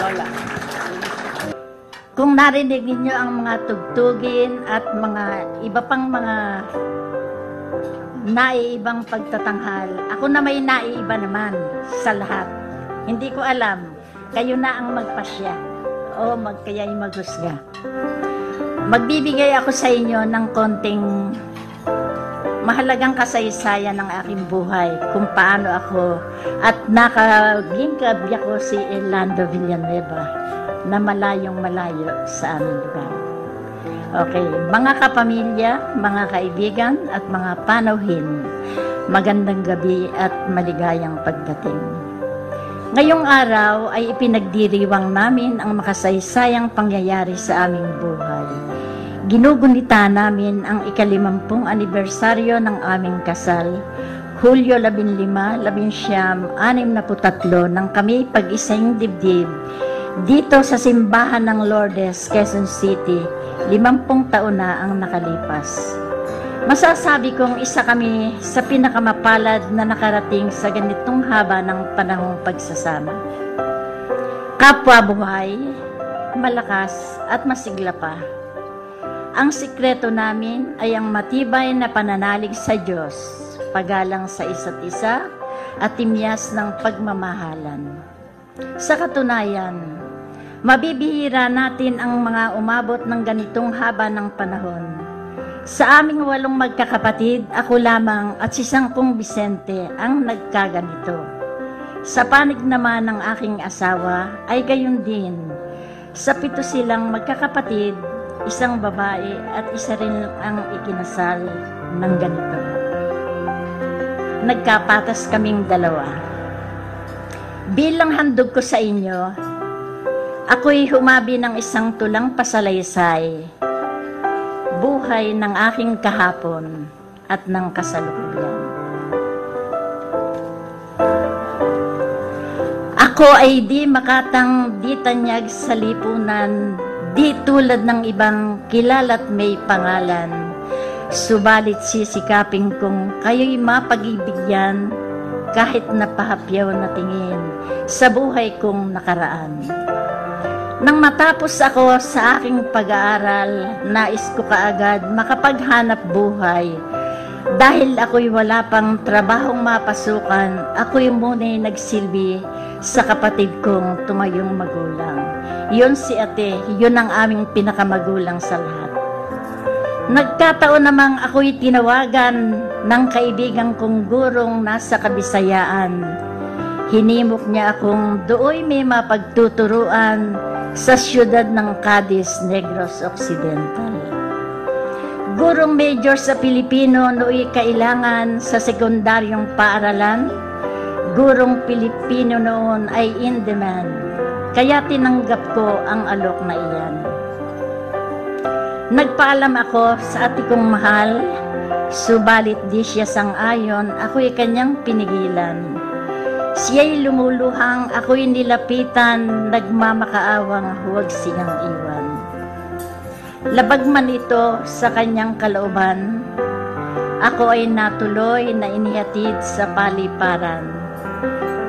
Lola. Kung narinig ninyo ang mga tugtugin at mga iba pang mga naiibang pagtatanghal, ako na may naiiba naman sa lahat. Hindi ko alam, kayo na ang magpasya o kaya'y maghusga. Magbibigay ako sa inyo ng konting mahalagang kasaysayan ng aking buhay, kung paano ako at nakaging kabya ko si Orlando Villanueva na malayong malayo sa aming lugar. Okay, mga kapamilya, mga kaibigan at mga panauhin, magandang gabi at maligayang pagdating. Ngayong araw ay ipinagdiriwang namin ang makasaysayang pangyayari sa aming buhay. Ginugunita namin ang ika-50 anibersaryo ng aming kasal, Hulyo 15, 1963, nang kami pag-isang dibdib dito sa simbahan ng Lourdes, Quezon City. 50 taon na ang nakalipas. Masasabi kong isa kami sa pinakamapalad na nakarating sa ganitong haba ng panahong pagsasama. Kapwa buhay, malakas at masigla pa. Ang sikreto namin ay ang matibay na pananalig sa Diyos, paggalang sa isa't isa at timyas ng pagmamahalan. Sa katunayan, mabibihira natin ang mga umabot ng ganitong haba ng panahon. Sa aming 8 magkakapatid, ako lamang at si Sangkong Vicente ang nagkaganito. Sa panig naman ng aking asawa ay gayon din. Sa 7 silang magkakapatid, 1 babae at 1 rin ang ikinasal ng ganito. Nagkapatas kaming 2. Bilang handog ko sa inyo, ako'y humabi ng 1 tulang pasalaysay, buhay ng aking kahapon at ng kasalukuyan. Ako ay di makatang di tanyag sa lipunan, di tulad ng ibang kilala't may pangalan, subalit sisikapin kong kayo'y mapag-ibigyan kahit napahapyaw na tingin sa buhay kong nakaraan. Nang matapos ako sa aking pag-aaral, nais ko kaagad makapaghanap buhay. Dahil ako'y wala pang trabahong mapasukan, ako'y muna'y nagsilbi sa kapatid kong tumayong magulang. Yun si ate, yun ang aming pinakamagulang sa lahat. Nagkataon namang ako'y tinawagan ng kaibigan kong gurong nasa Kabisayaan. Hinimok niya akong dooy may mapagtuturuan sa siyudad ng Cadiz, Negros Occidental. Gurong major sa Pilipino nooy kailangan sa sekundaryong paaralan. Gurong Pilipino noon ay in demand, kaya tinanggap ko ang alok na iyan. Nagpaalam ako sa ate kong mahal, subalit di siya sang-ayon, ako'y kanyang pinigilan. Siya'y lumuluhang, ako'y nilapitan, nagmamakaawang huwag siyang iwan. Labag man ito sa kanyang kalooban, ako ay natuloy na inihatid sa paliparan.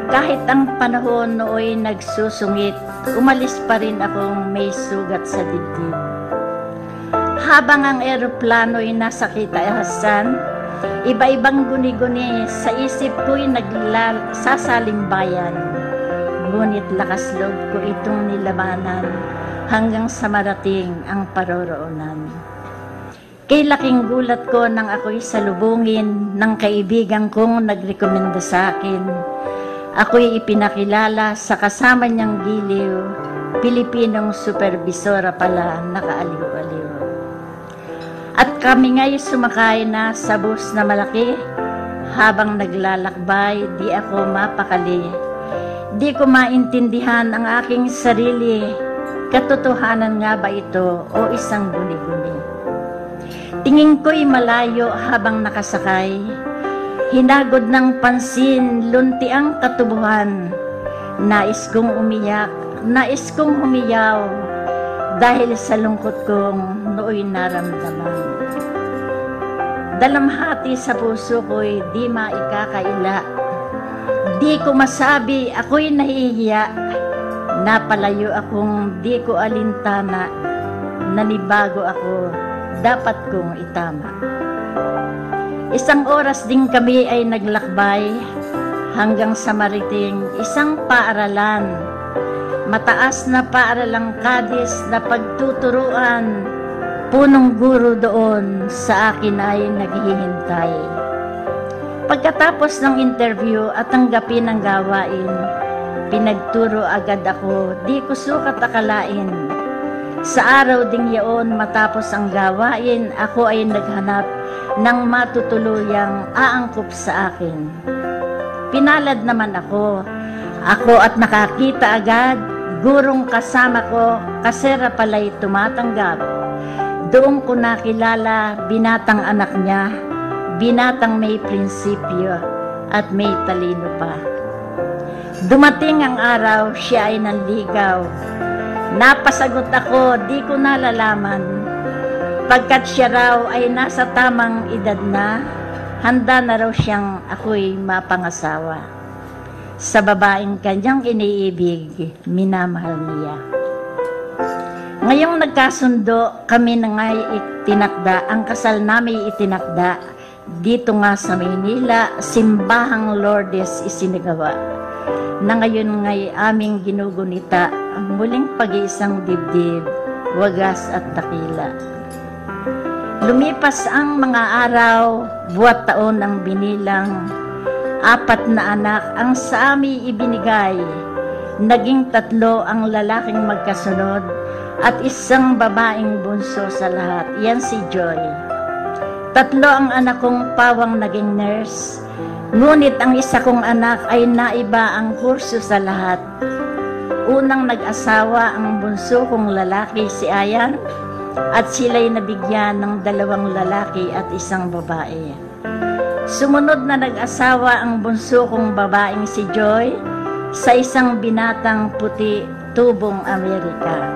Kahit ang panahon nooy nagsusungit, umalis pa rin akong may sugat sa dibdib. Habang ang eroplano'y nasa kitaasan, iba-ibang guni-guni sa isip ko'y nagsasalimbayan. Ngunit lakas loob ko itong nilabanan hanggang sa marating ang paroroonan. Kay laking gulat ko nang ako'y salubungin ng kaibigan kong nagrekomenda sa akin. Ako'y ipinakilala sa kasama niyang giliw, Pilipinong superbisora pala, nakaaliw-aliw. At kami nga'y sumakay na sa bus na malaki. Habang naglalakbay, di ako mapakali. Di ko maintindihan ang aking sarili. Katotohanan nga ba ito o isang guni-guni? Tingin ko'y malayo habang nakasakay. Hinagod ng pansin, lunti ang katubuhan. Nais kong umiyak, nais kong humiyaw, dahil sa lungkot kong nooy naramdaman. Dalamhati sa puso ko'y di maikakaila. Di ko masabi, ako'y nahihiya. Napalayo akong di ko alintana, nanibago ako, dapat kong itama. Isang oras din kami ay naglakbay hanggang sa mariting isang paaralan. Mataas na paaralang Cadiz na pagtuturuan, punong guro doon sa akin ay naghihintay. Pagkatapos ng interview at tanggapin ang gawain, pinagturo agad ako, di ko sukat akalain. Sa araw ding yaon matapos ang gawain, ako ay naghanap ng matutuluyang aangkop sa akin. Pinalad naman ako at nakakita agad, gurong kasama ko, kasera pala'y tumatanggap. Doon ko nakilala, binatang anak niya, binatang may prinsipyo at may talino pa. Dumating ang araw, siya ay nanligaw. Napasagot ako, di ko nalalaman. Pagkat siya raw ay nasa tamang edad na, handa na raw siyang ako'y mapangasawa. Sa babaeng kanyang iniibig, minamahal niya. Ngayong nagkasundo, kami na nga'y itinakda, ang kasal namin itinakda, dito nga sa Maynila, simbahang Lourdes isinagawa. Na ngayon nga'y aming ginugunita ang muling pag-iisang dibdib, wagas at dakila. Lumipas ang mga araw, buwat taon ang binilang, 4 na anak ang sa amin ibinigay, naging 3 ang lalaking magkasunod at isang babaeng bunso sa lahat, yan si Joy. 3 ang anak kong pawang naging nurse, ngunit ang isa kong anak ay naiba ang kurso sa lahat. Unang nag-asawa ang bunso kong lalaki si Ayan at sila'y nabigyan ng 2 lalaki at 1 babae. Sumunod na nag-asawa ang bunso kong babaeng si Joy sa isang binatang puti tubong Amerika.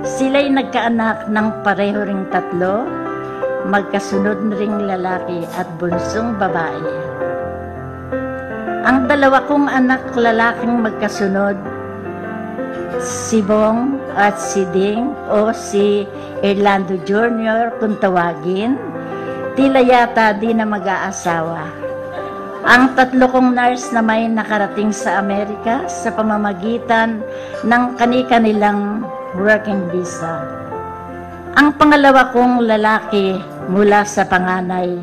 Sila'y nagkaanak ng pareho ring 3, magkasunod ring lalaki at bunsong babae. Ang 2 kong anak lalaking magkasunod, si Bong at si Ding o si Orlando Jr. kung tawagin, tila yata di na mag-aasawa. Ang 3 kong nurse na may nakarating sa Amerika sa pamamagitan ng kani-kanilang working visa. Ang 2 kong lalaki mula sa panganay,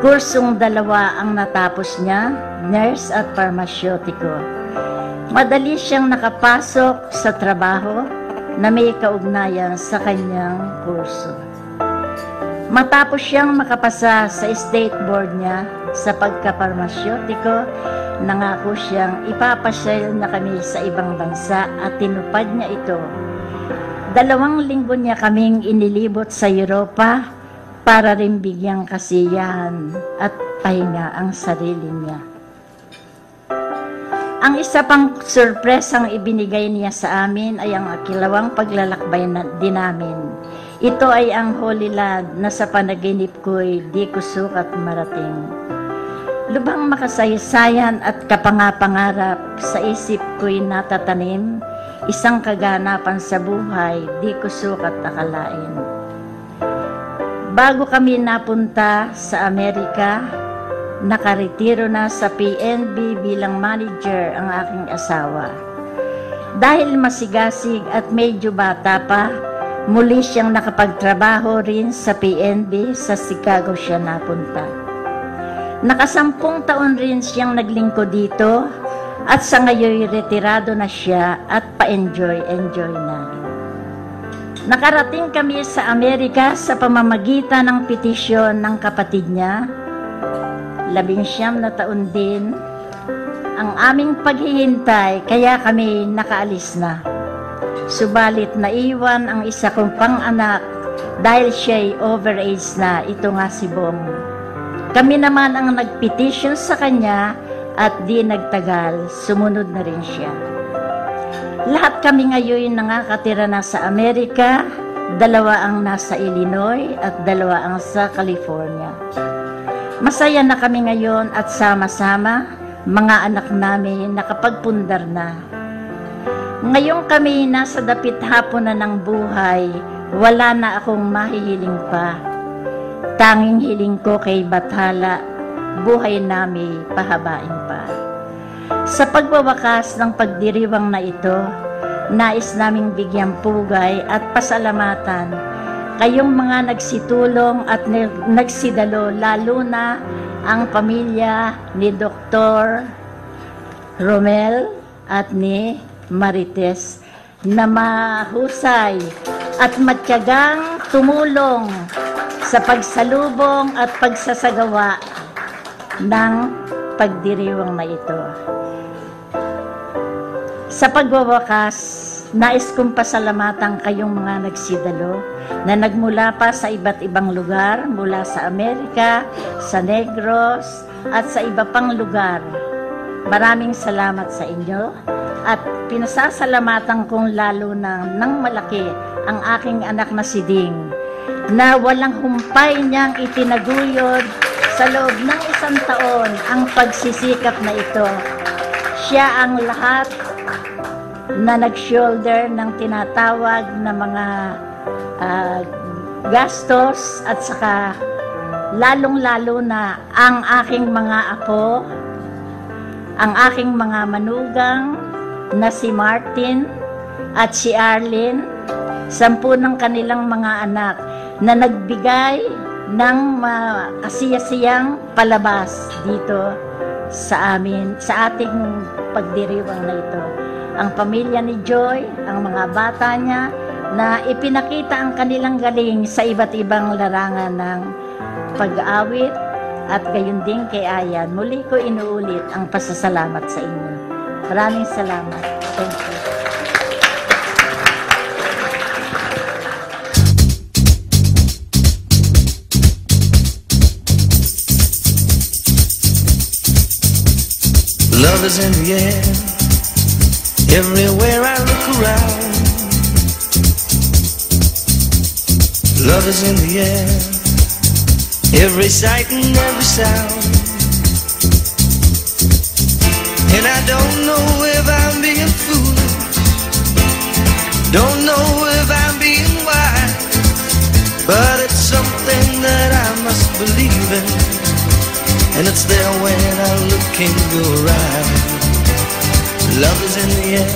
kursong 2 ang natapos niya, nurse at parmasyotiko. Madali siyang nakapasok sa trabaho na may kaugnayan sa kanyang kurso. Matapos siyang makapasa sa state board niya sa pagkaparmasyotiko, nangako siyang ipapasyal na kami sa ibang bansa at tinupad niya ito. 2 linggo niya kaming inilibot sa Europa para rin bigyang kasiyahan at pahinga ang sarili niya. Ang isa pang surpresang ibinigay niya sa amin ay ang akilawang paglalakbay din namin. Ito ay ang Holy Land na sa panaginip ko'y di ko sukat marating. Lubhang makasaysayan at kapangapangarap sa isip ko'y natatanim, isang kaganapan sa buhay di ko sukat akalain. Bago kami napunta sa Amerika, nakaretiro na sa PNB bilang manager ang aking asawa. Dahil masigasig at medyo bata pa, muli siyang nakapagtrabaho rin sa PNB, sa Chicago siya napunta. Naka10 taon rin siyang naglingkod dito at sa ngayon retirado na siya at pa-enjoy na. Nakarating kami sa Amerika sa pamamagitan ng petisyon ng kapatid niya. 19 na taon din ang aming paghihintay, kaya kami nakaalis na. Subalit naiwan ang isa kong pang-anak dahil siya'y overage na, ito nga si Bong. Kami naman ang nagpetisyon sa kanya at di nagtagal, sumunod na rin siya. Lahat kami ngayon nakatira na sa Amerika, 2 ang nasa Illinois at 2 ang sa California. Masaya na kami ngayon at sama-sama, mga anak namin nakapagpundar na. Ngayong kami nasa dapit hapon na ng buhay, wala na akong mahihiling pa. Tanging hiling ko kay Bathala, buhay nami pahabain pa. Sa pagwawakas ng pagdiriwang na ito, nais naming bigyang pugay at pasalamatan kayong mga nagsitulong at nagsidalo, lalo na ang pamilya ni Dr. Romel at ni Marites na mahusay at matyagang tumulong sa pagsalubong at pagsasagawa ng pagdiriwang na ito. Sa pagwawakas, nais kong pasalamatan kayong mga nagsidalo na nagmula pa sa iba't ibang lugar, mula sa Amerika, sa Negros, at sa iba pang lugar. Maraming salamat sa inyo at pinasasalamatan kong lalo na ng malaki ang aking anak na si Ding, na walang humpay niyang itinaguyod sa loob ng 1 taon ang pagsisikap na ito. Siya ang lahat na nag-shoulder ng tinatawag na mga gastos at saka lalong-lalo na ang aking mga apo, ang aking mga manugang na si Martin at si Arlene, 10 ng kanilang mga anak na nagbigay ng kasiyasiyang palabas dito sa amin, sa ating pagdiriwang na ito. Ang pamilya ni Joy, ang mga bata niya, na ipinakita ang kanilang galing sa iba't ibang larangan ng pag-awit at gayon din kay Ayan. Muli ko inuulit ang pasasalamat sa inyo. Maraming salamat. Thank you. Love is in the air, everywhere I look around. Love is in the air, every sight and every sound. And I don't know if I'm being foolish, don't know if I'm being wise, but it's something that I must believe in, and it's there when I look in your eyes. Love is in the air,